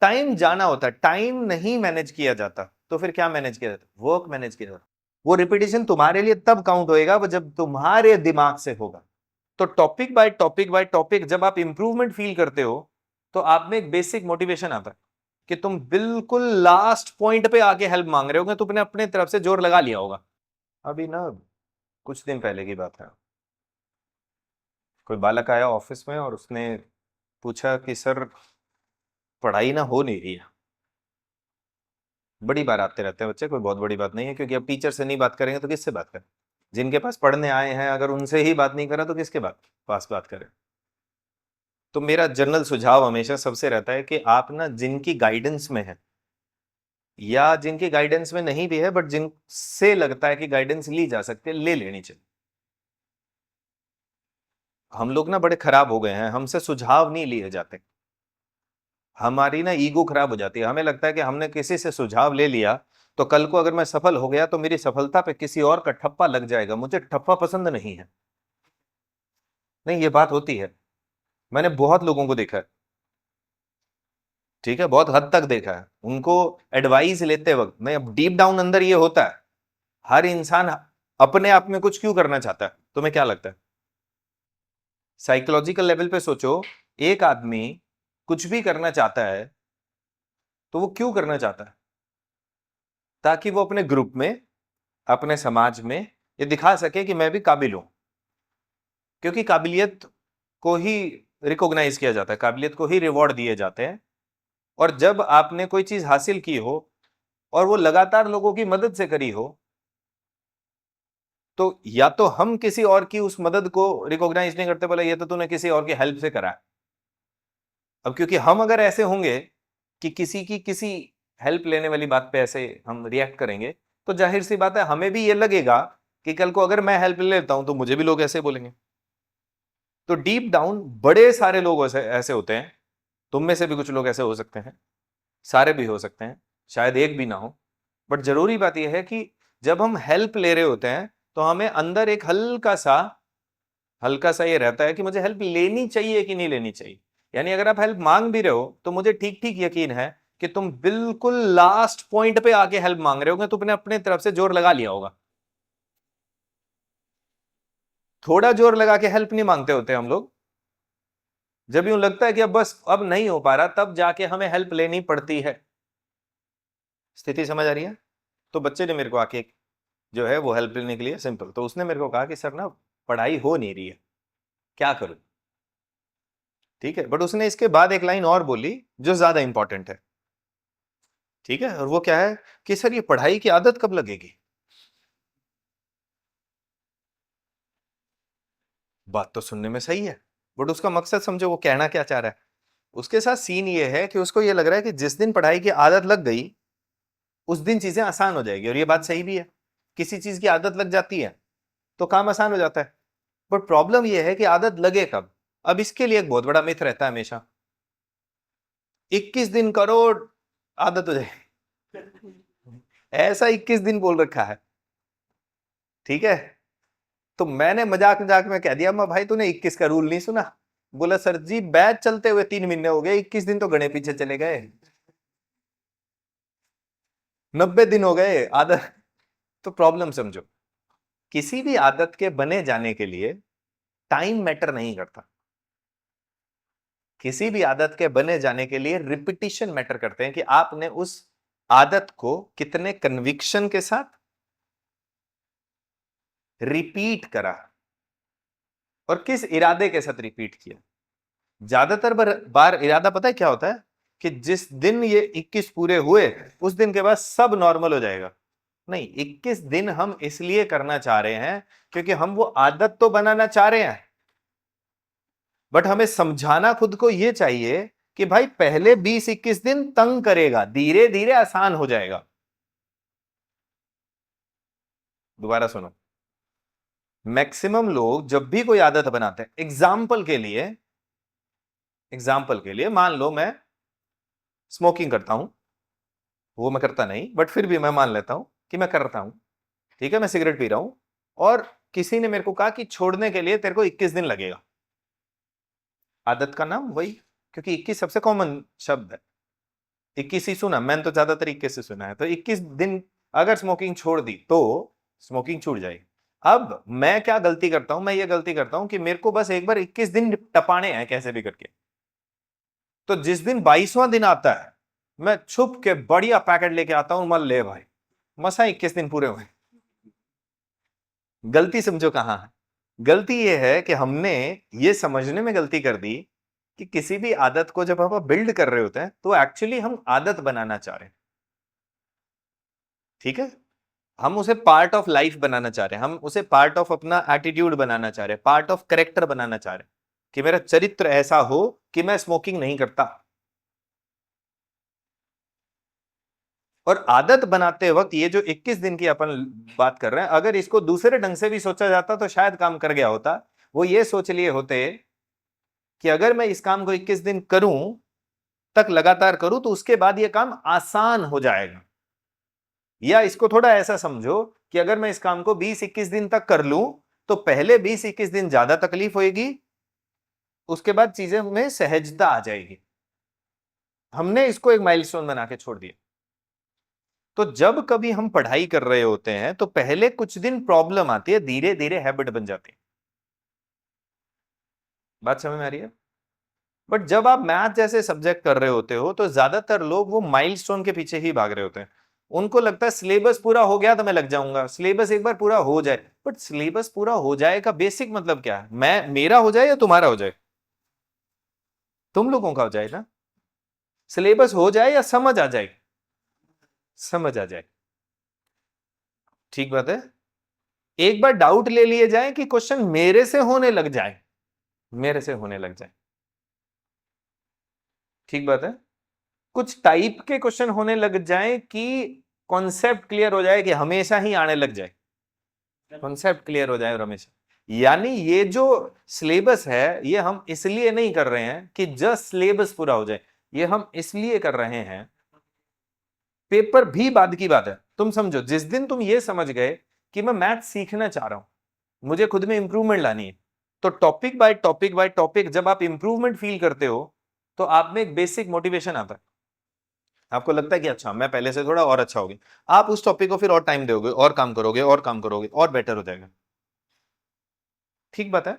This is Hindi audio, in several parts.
टाइम जाना होता है, टाइम नहीं मैनेज किया जाता, तो फिर क्या मैनेज किया जाता? वर्क मैनेज किया जाता। वो रिपीटिशन तुम्हारे लिए तब काउंट होएगा वो जब तुम्हारे दिमाग से होगा। तो topic by topic by topic जब आप इंप्रूवमेंट फील करते हो तो आप में एक बेसिक मोटिवेशन आता है कि तुम बिल्कुल लास्ट पॉइंट पे आके हेल्प मांग रहे होगे, तुमने अपने तरफ से जोर लगा लिया होगा। अभी ना कुछ दिन पहले की बात है, कोई बालक आया ऑफिस में और उसने पूछा कि सर पढ़ाई ना हो नहीं रही है। बड़ी बार आते रहते हैं बच्चे, कोई बहुत बड़ी बात नहीं है, क्योंकि अब टीचर से नहीं बात करेंगे तो किससे बात करें? जिनके पास पढ़ने आए हैं अगर उनसे ही बात नहीं करा तो किसके पास बात करें? तो मेरा जनरल सुझाव हमेशा सबसे रहता है कि आप ना जिनकी गाइडेंस में है या जिनकी गाइडेंस में नहीं भी है बट जिनसे लगता है कि गाइडेंस ली जा सकती है, ले लेनी चाहिए। हम लोग ना बड़े खराब हो गए हैं, हमसे सुझाव नहीं लिए जाते। हमारी ना ईगो खराब हो जाती है, हमें लगता है कि हमने किसी से सुझाव ले लिया तो कल को अगर मैं सफल हो गया तो मेरी सफलता पे किसी और का ठप्पा लग जाएगा, मुझे ठप्पा पसंद नहीं है। नहीं, ये बात होती है, मैंने बहुत लोगों को देखा है, ठीक है, बहुत हद तक देखा है उनको एडवाइस लेते वक्त। मैं अब डीप डाउन अंदर ये होता है, हर इंसान अपने आप में कुछ क्यों करना चाहता है? तुम्हें क्या लगता है? साइकोलॉजिकल लेवल पे सोचो, एक आदमी कुछ भी करना चाहता है तो वो क्यों करना चाहता है? ताकि वो अपने ग्रुप में, अपने समाज में ये दिखा सके कि मैं भी काबिल हूं। क्योंकि काबिलियत को ही रिकॉग्नाइज किया जाता है, काबिलियत को ही रिवॉर्ड दिए जाते हैं। और जब आपने कोई चीज हासिल की हो और वो लगातार लोगों की मदद से करी हो, तो या तो हम किसी और की उस मदद को रिकॉग्नाइज नहीं करते, बोले ये तो तूने किसी और की हेल्प से करा है। अब क्योंकि हम अगर ऐसे होंगे कि किसी की किसी हेल्प लेने वाली बात पे ऐसे हम रिएक्ट करेंगे, तो जाहिर सी बात है हमें भी ये लगेगा कि कल को अगर मैं हेल्प ले लेता हूं तो मुझे भी लोग ऐसे बोलेंगे। तो डीप डाउन बड़े सारे लोग ऐसे ऐसे होते हैं, तुम में से भी कुछ लोग ऐसे हो सकते हैं, सारे भी हो सकते हैं, शायद एक भी ना हो। बट जरूरी बात यह है कि जब हम हेल्प ले रहे होते हैं तो हमें अंदर एक हल्का सा ये रहता है कि मुझे हेल्प लेनी चाहिए कि नहीं लेनी चाहिए। यानी अगर आप हेल्प मांग भी रहे हो तो मुझे ठीक ठीक यकीन है कि तुम बिल्कुल लास्ट पॉइंट पे आके हेल्प मांग रहे होगे, तुमने अपने तरफ से जोर लगा लिया होगा। थोड़ा जोर लगा के हेल्प नहीं मांगते होते हम लोग, जब यूं लगता है कि अब बस अब नहीं हो पा रहा तब जाके हमें हेल्प लेनी पड़ती है। स्थिति समझ आ रही है? तो बच्चे ने मेरे को आके जो है वो हेल्प लेने के लिए सिंपल, तो उसने मेरे को कहा कि सर ना पढ़ाई हो नहीं रही है, क्या करूं? ठीक है, बट उसने इसके बाद एक लाइन और बोली जो ज्यादा इंपॉर्टेंट है। ठीक है, और वो क्या है कि सर ये पढ़ाई की आदत कब लगेगी? बात तो सुनने में सही है, बट उसका मकसद समझो, वो कहना क्या चाह रहा है। उसके साथ सीन ये है कि उसको ये लग रहा है कि जिस दिन पढ़ाई की आदत लग गई उस दिन चीजें आसान हो जाएगी, और ये बात सही भी है। किसी चीज की आदत लग जाती है तो काम आसान हो जाता है। बट प्रॉब्लम यह है कि आदत लगे कब? अब इसके लिए एक बहुत बड़ा मिथ रहता है हमेशा, 21 दिन करो आदत हो जाए। ऐसा 21 दिन बोल रखा है, ठीक है। तो मैंने मजाक मजाक में कह दिया, मैं भाई तूने 21 का रूल नहीं सुना? बोला सर जी बैच चलते हुए 3 महीने हो गए, 21 दिन तो गणे पीछे चले गए, 90 दिन हो गए आदत। तो प्रॉब्लम समझो, किसी भी आदत के बने जाने के लिए टाइम मैटर नहीं करता। किसी भी आदत के बने जाने के लिए रिपीटिशन मैटर करते हैं कि आपने उस आदत को कितने कन्विक्शन के साथ रिपीट करा और किस इरादे के साथ रिपीट किया। ज्यादातर बार इरादा पता है क्या होता है कि जिस दिन ये 21 पूरे हुए उस दिन के बाद सब नॉर्मल हो जाएगा। नहीं, 21 दिन हम इसलिए करना चाह रहे हैं क्योंकि हम वो आदत तो बनाना चाह रहे हैं, बट हमें समझाना खुद को यह चाहिए कि भाई पहले 20-21 दिन तंग करेगा, धीरे धीरे आसान हो जाएगा। दोबारा सुनो, मैक्सिमम लोग जब भी कोई आदत बनाते हैं, एग्जाम्पल के लिए मान लो मैं स्मोकिंग करता हूं, वो मैं करता नहीं बट फिर भी मैं मान लेता हूं कि मैं करता हूं। ठीक है, मैं सिगरेट पी रहा हूं और किसी ने मेरे को कहा कि छोड़ने के लिए तेरे को 21 दिन लगेगा। आदत का नाम वही, क्योंकि 21 सबसे कॉमन शब्द है। 21 ही सुना, मैंने तो ज्यादातर 21 से सुना है। तो 21 दिन अगर स्मोकिंग छोड़ दी तो स्मोकिंग छूट जाएगी। अब मैं क्या गलती करता हूं, मैं ये गलती करता हूं कि मेरे को बस एक बार 21 दिन टपाने हैं कैसे भी करके। तो जिस दिन 22वां दिन आता है, मैं छुप के बढ़िया पैकेट लेके आता हूं, मल ले भाई, मसा 21 दिन पूरे हुए। गलती समझो कहां है? गलती यह है कि हमने ये समझने में गलती कर दी कि किसी भी आदत को जब हम बिल्ड कर रहे होते हैं तो एक्चुअली हम आदत बनाना चाह रहे हैं। ठीक है, हम उसे पार्ट ऑफ लाइफ बनाना चाह रहे हैं, हम उसे पार्ट ऑफ अपना एटीट्यूड बनाना चाह रहे हैं, पार्ट ऑफ कैरेक्टर बनाना चाह रहे हैं कि मेरा चरित्र ऐसा हो कि मैं स्मोकिंग नहीं करता। और आदत बनाते वक्त ये जो 21 दिन की अपन बात कर रहे हैं, अगर इसको दूसरे ढंग से भी सोचा जाता तो शायद काम कर गया होता। वो ये सोच लिए होते कि अगर मैं इस काम को 21 दिन करूं, तक लगातार करूं, तो उसके बाद ये काम आसान हो जाएगा। या इसको थोड़ा ऐसा समझो कि अगर मैं इस काम को 20-21 दिन तक कर लूं, तो पहले 20-21 दिन ज्यादा तकलीफ होगी, उसके बाद चीजें में सहजता आ जाएगी। हमने इसको एक माइलस्टोन बना के छोड़ दिया। तो जब कभी हम पढ़ाई कर रहे होते हैं तो पहले कुछ दिन प्रॉब्लम आती है, धीरे धीरे हैबिट बन जाती है। बात समझ में आ रही है? बट जब आप मैथ जैसे सब्जेक्ट कर रहे होते हो तो ज्यादातर लोग वो माइलस्टोन के पीछे ही भाग रहे होते हैं। उनको लगता है सिलेबस पूरा हो गया तो मैं लग जाऊंगा, सिलेबस एक बार पूरा हो जाए। बट सिलेबस पूरा हो जाए का बेसिक मतलब क्या है? मेरा हो जाए या तुम्हारा हो जाए? तुम लोगों का हो जाए ना। सिलेबस हो जाए या समझ आ जाए? समझ आ जाए। ठीक बात है। एक बार डाउट ले लिए जाए कि क्वेश्चन मेरे से होने लग जाए, मेरे से होने लग जाए। ठीक बात है। कुछ टाइप के क्वेश्चन होने लग जाए कि कॉन्सेप्ट क्लियर हो जाए, कि हमेशा ही आने लग जाए, कॉन्सेप्ट क्लियर हो जाए और हमेशा। यानी ये जो सिलेबस है ये हम इसलिए नहीं कर रहे हैं कि जस्ट सिलेबस पूरा हो जाए, ये हम इसलिए कर रहे हैं, पेपर भी बाद की बात है। तुम समझो, जिस दिन तुम ये समझ गए कि मैं मैथ सीखना चाह रहा हूं, मुझे खुद में इंप्रूवमेंट लानी है, तो topic by topic by topic जब आप इंप्रूवमेंट फील करते हो तो आप में एक बेसिक मोटिवेशन आता है। आपको लगता है कि अच्छा मैं पहले से थोड़ा और अच्छा हो गया, आप उस टॉपिक को फिर और टाइम दोगे, और काम करोगे, और काम करोगे, और बेटर हो जाएगा। ठीक बात है।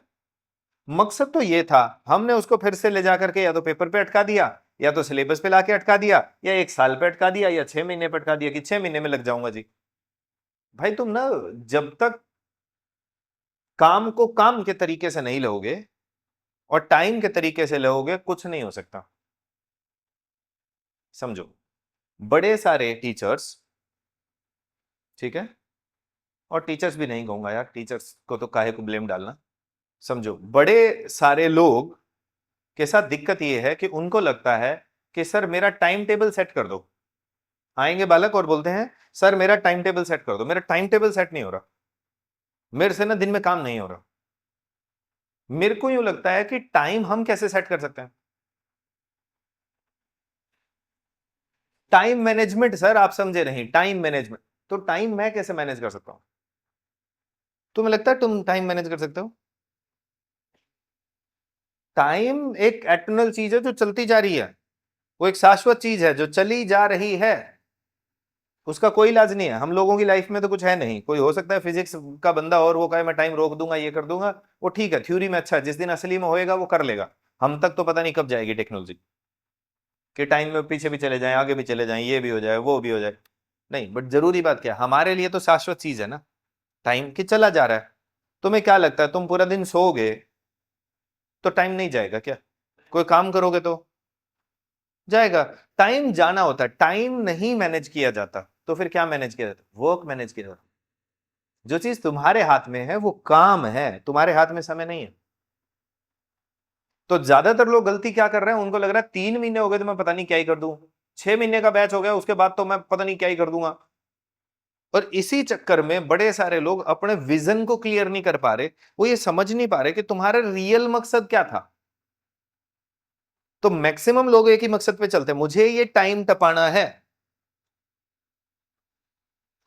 मकसद तो ये था, हमने उसको फिर से ले जाकर के या तो पेपर पे अटका दिया, या तो सिलेबस पे लाके अटका दिया, या 1 साल पे अटका दिया, या 6 महीने पे अटका दिया कि 6 महीने में लग जाऊंगा जी। भाई तुम ना जब तक काम को काम के तरीके से नहीं लोगे और टाइम के तरीके से लोगे, कुछ नहीं हो सकता। समझो, बड़े सारे टीचर्स, ठीक है, और टीचर्स भी नहीं कहूंगा यार, टीचर्स को तो काहे को ब्लेम डालना। समझो, बड़े सारे लोग के साथ दिक्कत यह है कि उनको लगता है कि सर मेरा टाइम टेबल सेट कर दो। आएंगे बालक और बोलते हैं सर मेरा टाइम टेबल सेट कर दो। मेरा टाइम टेबल सेट नहीं हो रहा, मेरे से ना दिन में काम नहीं हो रहा। मेरे को यूं लगता है कि टाइम हम कैसे सेट कर सकते हैं? टाइम मैनेजमेंट सर, आप समझे नहीं, टाइम मैनेजमेंट। तो टाइम मैं कैसे मैनेज कर सकता हूं? तुम्हें लगता है तुम टाइम मैनेज कर सकते हो? टाइम एक एटर्नल चीज है जो चलती जा रही है, वो एक शाश्वत चीज है जो चली जा रही है, उसका कोई इलाज नहीं है। हम लोगों की लाइफ में तो कुछ है नहीं। कोई हो सकता है फिजिक्स का बंदा और वो कहे मैं टाइम रोक दूंगा, ये कर दूंगा, वो ठीक है, थ्योरी में अच्छा है, जिस दिन असली में होएगा वो कर लेगा। हम तक तो पता नहीं कब जाएगी टेक्नोलॉजी, कि टाइम में पीछे भी चले जाएं, आगे भी चले जाएं, ये भी हो जाए, वो भी हो जाए। नहीं, बट जरूरी बात क्या है, हमारे लिए तो शाश्वत चीज है ना टाइम, कि चला जा रहा है। तुम्हें क्या लगता है, तुम पूरा दिन सोओगे तो टाइम नहीं जाएगा क्या? कोई काम करोगे तो जाएगा। टाइम जाना होता है, टाइम नहीं मैनेज किया जाता। तो फिर क्या मैनेज किया जाता? वर्क मैनेज किया जाता। जो चीज तुम्हारे हाथ में है वो काम है, तुम्हारे हाथ में समय नहीं है। तो ज्यादातर लोग गलती क्या कर रहे हैं, उनको लग रहा है 3 महीने हो गए तो मैं पता नहीं क्या ही कर दूं, 6 महीने का बैच हो गया उसके बाद तो मैं पता नहीं क्या ही कर दूंगा। और इसी चक्कर में बड़े सारे लोग अपने विजन को क्लियर नहीं कर पा रहे, वो ये समझ नहीं पा रहे कि तुम्हारा रियल मकसद क्या था। तो मैक्सिमम लोग एक ही मकसद पे चलते हैं, मुझे ये टाइम टपाना है।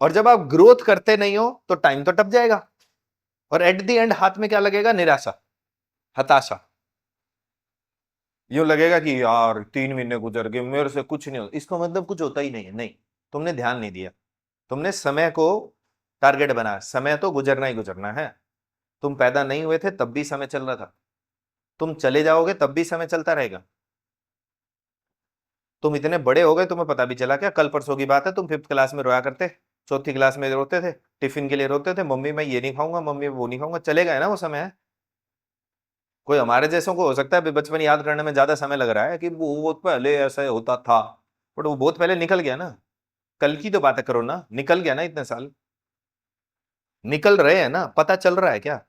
और जब आप ग्रोथ करते नहीं हो तो टाइम तो टप जाएगा, और एट द एंड हाथ में क्या लगेगा? निराशा, हताशा। यूं लगेगा कि यार 3 महीने गुजर गए, मेरे से कुछ नहीं होता, इसका मतलब कुछ होता ही नहीं है। नहीं, तुमने ध्यान नहीं दिया। तुमने समय को टारगेट बनाया, समय तो गुजरना ही गुजरना है। तुम पैदा नहीं हुए थे तब भी समय चल रहा था, तुम चले जाओगे तब भी समय चलता रहेगा। तुम इतने बड़े हो गए, तुम्हें पता भी चला क्या? कल परसों की बात है, तुम 5th क्लास में रोया करते, 4थी क्लास में रोते थे, टिफिन के लिए रोते थे, मम्मी मैं ये नहीं खाऊंगा, मम्मी वो नहीं खाऊंगा। चले गए ना वो समय। कोई हमारे जैसों को हो सकता है बचपन याद करने में ज्यादा समय लग रहा है कि वो बहुत पहले ऐसा होता था, बट वो बहुत पहले निकल गया ना। कल की तो बातें करो ना, निकल गया ना, इतने साल निकल रहे हैं ना, पता चल रहा है क्या?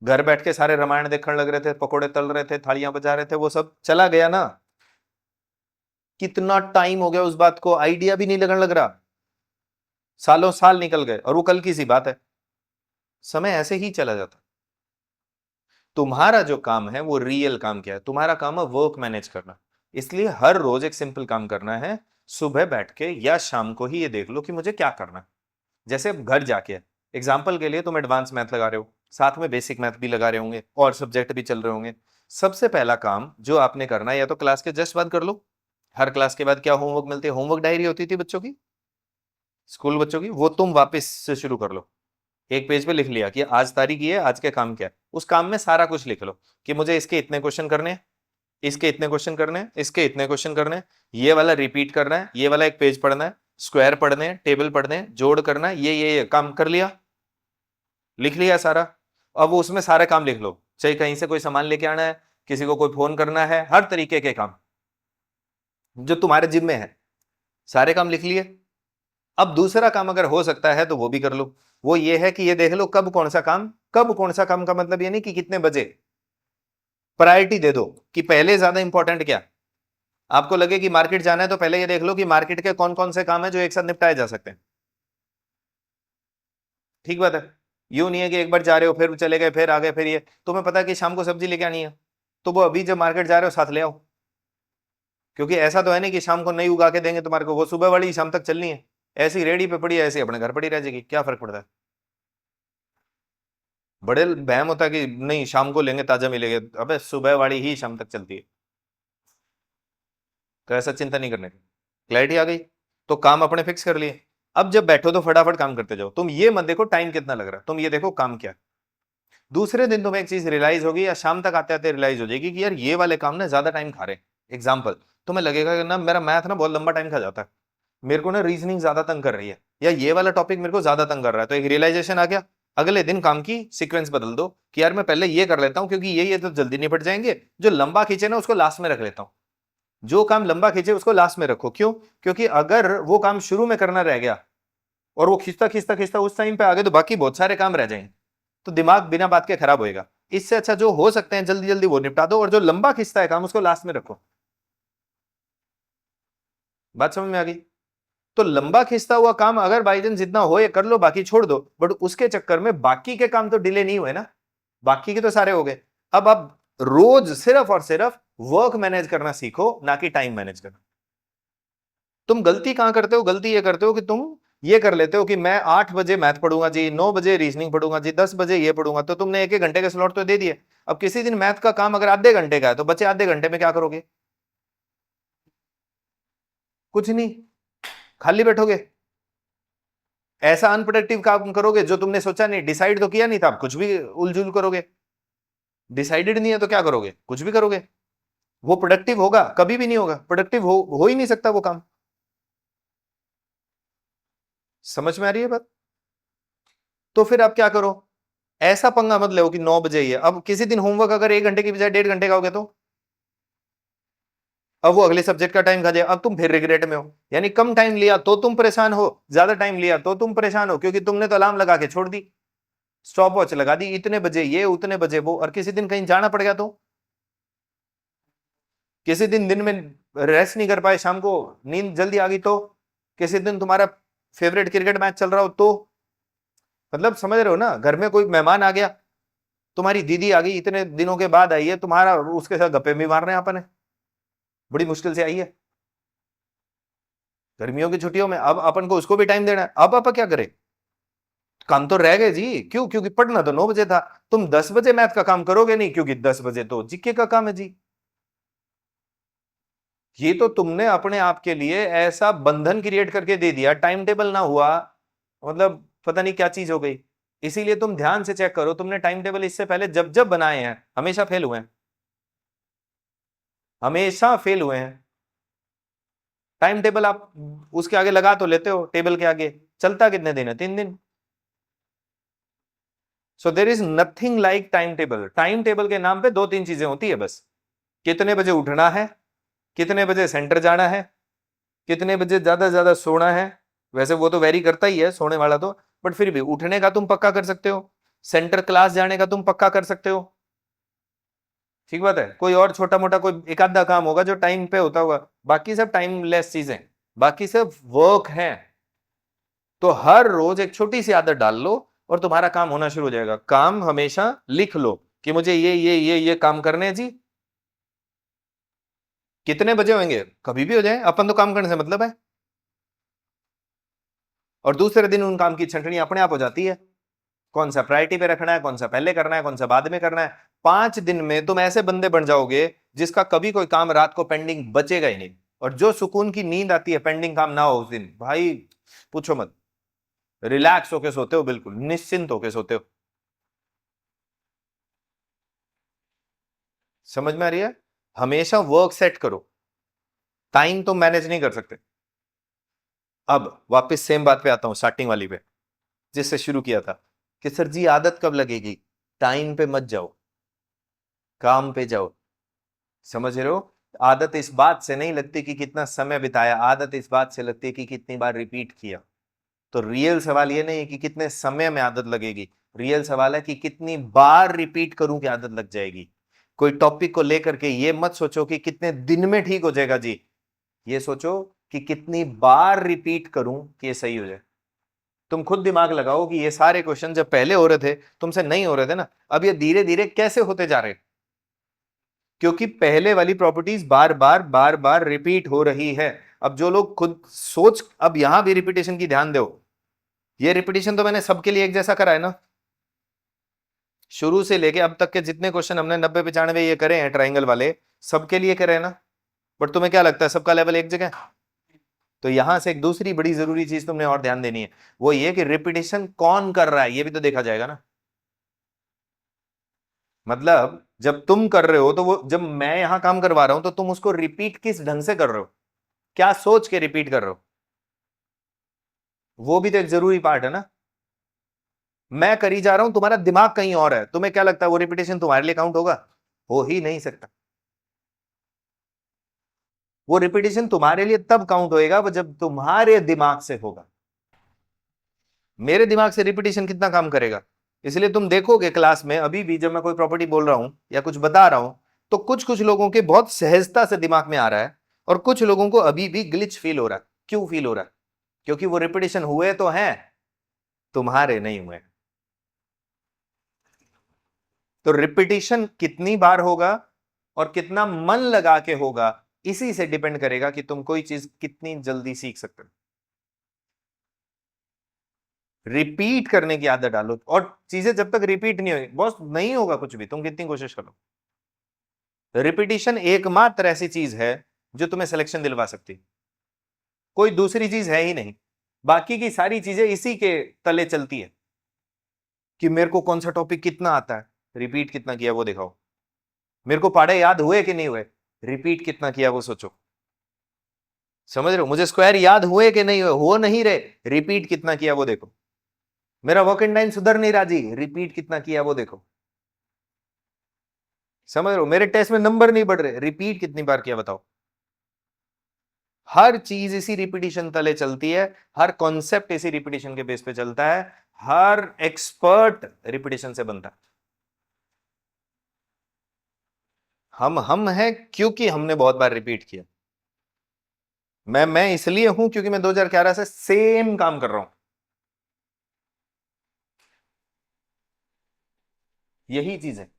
घर बैठ के सारे रामायण देखने लग रहे थे, पकोड़े तल रहे थे, थालियां बजा रहे थे, वो सब चला गया ना। कितना टाइम हो गया उस बात को, आइडिया भी नहीं लगने लग रहा। सालों साल निकल गए और वो कल की सी बात है। समय ऐसे ही चला जाता। तुम्हारा जो काम है वो रियल काम क्या है? तुम्हारा काम है वर्क मैनेज करना। इसलिए हर रोज एक सिंपल काम करना है। सुबह बैठ के या शाम को ही ये देख लो कि मुझे क्या करना है। जैसे घर जाके एग्जाम्पल के लिए तुम एडवांस मैथ लगा रहे हो, साथ में बेसिक मैथ भी लगा रहे होंगे और सब्जेक्ट भी चल रहे होंगे। सबसे पहला काम जो आपने करना है, या तो क्लास के जस्ट बाद कर लो। हर क्लास के बाद क्या होमवर्क मिलते हैं? होमवर्क डायरी होती थी बच्चों की, स्कूल बच्चों की, वो तुम वापस से शुरू कर लो। एक पेज पे लिख लिया कि आज तारीख ये है, आज के काम क्या है। उस काम में सारा कुछ लिख लो कि मुझे इसके इतने क्वेश्चन करने हैं, इसके इतने क्वेश्चन करने हैं, इसके इतने क्वेश्चन करने हैं, ये वाला रिपीट करना है, ये वाला एक पेज पढ़ना है, स्क्वायर पढ़ने हैं, टेबल पढ़ने हैं, जोड़ करना है, ये काम कर लिया, लिख लिया सारा। अब वो उसमें सारे काम लिख लो, चाहे कहीं से कोई सामान लेके आना है, किसी को कोई फोन करना है, हर तरीके के काम जो तुम्हारे जिम्मे है, सारे काम लिख लिए। अब दूसरा काम अगर हो सकता है तो वो भी कर लो। वो ये है कि ये देख लो कब कौन सा काम, कब कौन सा काम का मतलब ये नहीं कि कितने बजे। प्रायोरिटी दे दो कि पहले ज्यादा इंपॉर्टेंट क्या। आपको लगे कि मार्केट जाना है तो पहले ये देख लो कि मार्केट के कौन कौन से काम है जो एक साथ निपटाए जा सकते हैं। ठीक बात है। यूं नहीं है कि एक बार जा रहे हो फिर चले गए फिर आ गए, फिर ये तुम्हें पता है कि शाम को सब्जी लेके आनी है, तो वो अभी जब मार्केट जा रहे हो साथ ले आओ। क्योंकि ऐसा तो है नहीं कि शाम को नहीं उगा के देंगे तुम्हारे को, वो सुबह वाली शाम तक चलनी है। ऐसी रेडी पे पड़ी है, ऐसी अपने घर पड़ी रह जाएगी, क्या फर्क पड़ता है? बड़े बहम होता है कि नहीं शाम को लेंगे ताजा मिलेंगे, अबे सुबह वाली ही शाम तक चलती है। तो ऐसा चिंता नहीं करने की, क्लैरिटी आ गई। तो काम अपने फिक्स कर लिए। अब जब बैठो तो फटाफट काम करते जाओ, तुम ये मत देखो टाइम कितना लग रहा है, तुम ये देखो काम क्या है। दूसरे दिन तुम्हें एक चीज रियलाइज होगी, या शाम तक आते आते रियलाइज हो जाएगी कि यार ये वाले काम ना ज्यादा टाइम खा रहे हैं। एग्जाम्पल, तुम्हें लगेगा कि ना मेरा मैथ ना बहुत लंबा टाइम खा जाता है, मेरे को ना रीजनिंग ज्यादा तंग कर रही है, या ये वाला टॉपिक मेरे को ज्यादा तंग कर रहा है। तो एक रियलाइजेशन आ गया, अगले दिन काम की सीक्वेंस बदल दो कि यार मैं पहले ये कर लेता हूं क्योंकि ये तो जल्दी निपट जाएंगे, जो लंबा खींचे ना उसको लास्ट में रख लेता हूं। जो काम लंबा खींचे उसको लास्ट में रखो। क्यों? क्योंकि अगर वो काम शुरू में करना रह गया और वो खींचता खींचता खींचता उस टाइम पे आगे, तो बाकी बहुत सारे काम रह जाएंगे, तो दिमाग बिना बात के खराब होएगा। इससे अच्छा जो हो सकते हैं जल्दी जल्दी वो निपटा दो, और जो लंबा खींचता है काम उसको लास्ट में रखो। बात समझ में आ गई? तो लंबा खींचता हुआ काम अगर बाई चांस जितना हो ये कर लो, बाकी छोड़ दो, बट उसके चक्कर में बाकी के काम तो डिले नहीं हुए ना, बाकी के तो सारे हो गए। अब आप रोज सिर्फ और सिर्फ वर्क मैनेज करना सीखो, ना कि टाइम मैनेज करना। तुम गलती कहां करते हो? गलती ये करते हो कि तुम ये कर लेते हो कि मैं 8 बजे मैथ पढ़ूंगा जी, 9 बजे रीजनिंग पढ़ूंगा जी, 10 बजे ये पढ़ूंगा, तो तुमने एक एक घंटे के स्लॉट तो दे दिए। अब किसी दिन मैथ का काम अगर आधे घंटे का है तो बचे आधे घंटे में क्या करोगे? कुछ नहीं, खाली बैठोगे। ऐसा अनप्रोडक्टिव काम करोगे जो तुमने सोचा नहीं, डिसाइड तो किया नहीं था, कुछ भी उलझुल करोगे। डिसाइडेड नहीं है तो क्या करोगे? कुछ भी करोगे। वो प्रोडक्टिव होगा? कभी भी नहीं होगा। प्रोडक्टिव हो ही नहीं सकता वो काम। समझ में आ रही है बात? तो फिर आप क्या करो, ऐसा पंगा मत लो कि 9 बजे ही है। अब किसी दिन होमवर्क अगर 1 घंटे की बजाय 1.5 घंटे का हो गया, तो अब वो अगले सब्जेक्ट का टाइम खा जाए, अब तुम फिर रिग्रेट में हो। यानी कम टाइम लिया तो तुम परेशान हो, ज्यादा टाइम लिया तो तुम परेशान हो, क्योंकि तुमने तो अलार्म लगा के छोड़ दी, स्टॉप वॉच लगा दी, इतने बजे ये उतने बजे वो, और किसी दिन कहीं जाना पड़ गया तो, किसी दिन में रेस्ट नहीं कर पाए, शाम को नींद जल्दी आ गई तो, किसी दिन तुम्हारा फेवरेट क्रिकेट मैच चल रहा हो तो, मतलब समझ रहे हो ना? घर में कोई मेहमान आ गया, तुम्हारी दीदी आ गई, इतने दिनों के बाद आई है, तुम्हारा उसके साथ गप्पे भी मार रहे हैं अपन ने, बड़ी मुश्किल से आई है गर्मियों की छुट्टियों में, अब अपन को उसको भी टाइम देना है। अब अपन क्या करें? काम तो रह गए जी, क्यों? क्योंकि पढ़ना तो 9 बजे था। तुम 10 बजे मैथ का काम करोगे नहीं, क्योंकि 10 बजे तो जीके का काम है जी। ये तो तुमने अपने आप के लिए ऐसा बंधन क्रिएट करके दे दिया, टाइम टेबल ना हुआ, मतलब पता नहीं क्या चीज हो गई। इसीलिए तुम ध्यान से चेक करो, तुमने टाइम टेबल इससे पहले जब जब बनाए हैं हमेशा फेल हुए हैं, हमेशा फेल हुए हैं। टाइम टेबल आप उसके आगे लगा तो लेते हो, टेबल के आगे चलता कितने दिन है? 3 दिन। So there is nothing like time table. Time table के नाम पे 2-3 चीजें होती है बस। कितने बजे उठना है, कितने बजे सेंटर जाना है, कितने बजे ज्यादा से ज्यादा सोना है। वैसे वो तो वेरी करता ही है सोने वाला तो, बट फिर भी उठने का तुम पक्का कर सकते हो, सेंटर क्लास जाने का तुम पक्का कर सकते हो। ठीक बात है। कोई और छोटा मोटा कोई एक आधा काम होगा जो टाइम पे होता होगा, बाकी सब टाइमलेस चीजें, बाकी सब वर्क है। तो हर रोज एक छोटी सी आदत डाल लो और तुम्हारा काम होना शुरू हो जाएगा। काम हमेशा लिख लो कि मुझे ये काम करने हैं जी। कितने बजे होंगे कभी भी हो जाए, अपन तो काम करने से मतलब है। और दूसरे दिन उन काम की छंटनी अपने आप हो जाती है, कौन सा प्रायोरिटी पे रखना है, कौन सा पहले करना है, कौन सा बाद में करना है। 5 दिन में तुम ऐसे बंदे बन जाओगे जिसका कभी कोई काम रात को पेंडिंग बचेगा ही नहीं। और जो सुकून की नींद आती है पेंडिंग काम ना हो उस दिन, भाई पूछो मत, रिलैक्स होके सोते हो, बिल्कुल निश्चिंत होके सोते हो। समझ में आ रही है? हमेशा वर्क सेट करो, टाइम तो मैनेज नहीं कर सकते। अब वापस सेम बात पे आता हूं, स्टार्टिंग वाली पे जिससे शुरू किया था कि सर जी आदत कब लगेगी? टाइम पे मत जाओ, काम पे जाओ। समझ रहे हो? आदत इस बात से नहीं लगती कि कितना समय बिताया, आदत इस बात से लगती है कि कितनी बार रिपीट किया। तो रियल सवाल ये नहीं है कि कितने समय में आदत लगेगी, रियल सवाल है कि कितनी बार रिपीट करूं कि आदत लग जाएगी। कोई टॉपिक को लेकर के ये मत सोचो कि कितने दिन में ठीक हो जाएगा जी, ये सोचो कि कितनी बार रिपीट करूं कि ये सही हो जाए। तुम खुद दिमाग लगाओ कि ये सारे क्वेश्चन जब पहले हो रहे थे तुमसे नहीं हो रहे थे ना, अब ये धीरे धीरे कैसे होते जा रहे हैं? क्योंकि पहले वाली प्रॉपर्टीज बार बार रिपीट हो रही है। अब जो लोग खुद सोच, अब यहां भी रिपीटेशन की ध्यान दो। ये रिपीटेशन तो मैंने सबके लिए एक जैसा करा है ना, शुरू से लेके अब तक के जितने क्वेश्चन हमने 90-95 ये करे हैं ट्राइंगल वाले, सबके लिए करे हैं ना। बट तुम्हें क्या लगता है सबका लेवल एक जगह? तो यहां से एक दूसरी बड़ी जरूरी चीज तुमने और ध्यान देनी है, वो ये कि रिपीटेशन कौन कर रहा है ये भी तो देखा जाएगा ना। मतलब जब तुम कर रहे हो तो वो, जब मैं यहां काम करवा रहा हूं तो तुम उसको रिपीट किस ढंग से कर रहे हो, क्या सोच के रिपीट कर रहे हो, वो भी तो एक जरूरी पार्ट है ना। मैं करी जा रहा हूं, तुम्हारा दिमाग कहीं और है, तुम्हें क्या लगता है वो रिपीटेशन तुम्हारे लिए काउंट होगा? हो ही नहीं सकता। वो रिपीटेशन तुम्हारे लिए तब काउंट होएगा वो जब तुम्हारे दिमाग से होगा। मेरे दिमाग से रिपीटेशन कितना काम करेगा? इसलिए तुम देखोगे क्लास में अभी भी जब मैं कोई प्रॉपर्टी बोल रहा हूं या कुछ बता रहा हूं, तो कुछ कुछ लोगों के बहुत सहजता से दिमाग में आ रहा है और कुछ लोगों को अभी भी ग्लिच फील हो रहा है। क्यों फील हो रहा है? क्योंकि वो रिपीटेशन हुए तो हैं, तुम्हारे नहीं हुए। तो रिपीटेशन कितनी बार होगा और कितना मन लगा के होगा, इसी से डिपेंड करेगा कि तुम कोई चीज कितनी जल्दी सीख सकते हो। रिपीट करने की आदत डालो, और चीजें जब तक रिपीट नहीं होगी बॉस नहीं होगा कुछ भी, तुम कितनी कोशिश करो। रिपीटिशन एकमात्र ऐसी चीज है जो तुम्हें सिलेक्शन दिलवा सकती है, कोई दूसरी चीज है ही नहीं। बाकी की सारी चीजें इसी के तले चलती है कि मेरे को कौन सा टॉपिक कितना आता है, रिपीट कितना किया वो दिखाओ। मेरे को पढ़े याद हुए कि नहीं हुए, रिपीट कितना किया वो सोचो। समझ रहे हो? मुझे स्क्वायर याद हुए कि नहीं हुए, हो नहीं रहे, रिपीट कितना किया वो देखो। मेरा वर्क इन टाइम सुधर नहीं रहा जी, रिपीट कितना किया वो देखो। समझ रहे हो? मेरे टेस्ट में नंबर नहीं बढ़ रहे, रिपीट कितनी बार किया बताओ। हर चीज इसी रिपीटिशन तले चलती है, हर कॉन्सेप्ट इसी रिपीटिशन के बेस पे चलता है, हर एक्सपर्ट रिपीटिशन से बनता है। हम हैं क्योंकि हमने बहुत बार रिपीट किया। मैं इसलिए हूं क्योंकि मैं 2011 से सेम काम कर रहा हूं, यही चीज है।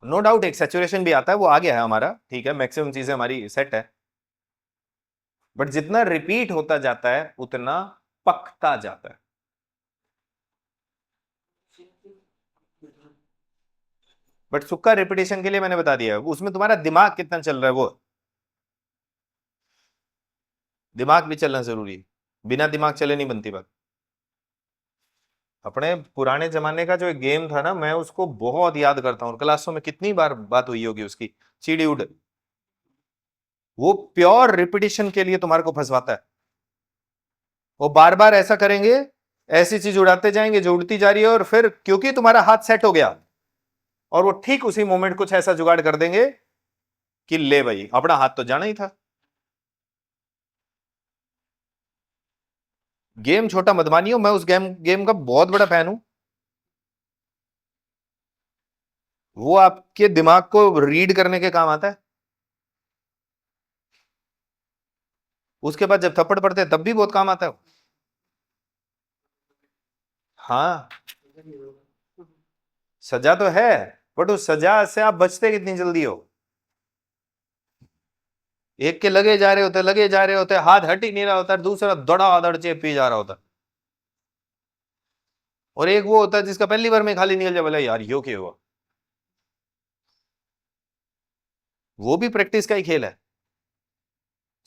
नो डाउट एक सैचुरेशन भी आता है, वो आ गया है हमारा, ठीक है, मैक्सिमम चीजें हमारी सेट है। बट जितना रिपीट होता जाता है उतना पकता जाता है। बट सुक्का रिपीटेशन के लिए मैंने बता दिया, उसमें तुम्हारा दिमाग कितना चल रहा है, वो दिमाग भी चलना जरूरी है, बिना दिमाग चले नहीं बनती बात। अपने पुराने जमाने का जो एक गेम था ना, मैं उसको बहुत याद करता हूँ, क्लासों में कितनी बार बात हुई होगी उसकी, चिड़ी उड़। वो प्योर रिपीटेशन के लिए तुम्हारे को फंसवाता है। वो बार बार ऐसा करेंगे, ऐसी चीज उड़ाते जाएंगे जो उड़ती जा रही है, और फिर क्योंकि तुम्हारा हाथ सेट हो गया, और वो ठीक उसी मोमेंट कुछ ऐसा जुगाड़ कर देंगे कि ले भाई, अपना हाथ तो जाना ही था। गेम छोटा मत मानियो, मैं उस गेम गेम का बहुत बड़ा फैन हूं। वो आपके दिमाग को रीड करने के काम आता है। उसके बाद जब थप्पड़ पड़ते हैं तब भी बहुत काम आता है। हाँ, सजा तो है, बट उस सजा से आप बचते कितनी जल्दी हो। एक के लगे जा रहे होते, लगे जा रहे होते, हाथ हट ही नहीं रहा होता, दूसरा दड़ा चेप पी जा रहा होता, और एक वो होता है जिसका पहली बार में खाली निकल जाए, बोला यार यो क्या हुआ। वो भी प्रैक्टिस का ही खेल है।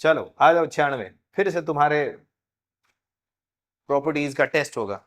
चलो आ जाओ 96, फिर से तुम्हारे प्रॉपर्टीज का टेस्ट होगा।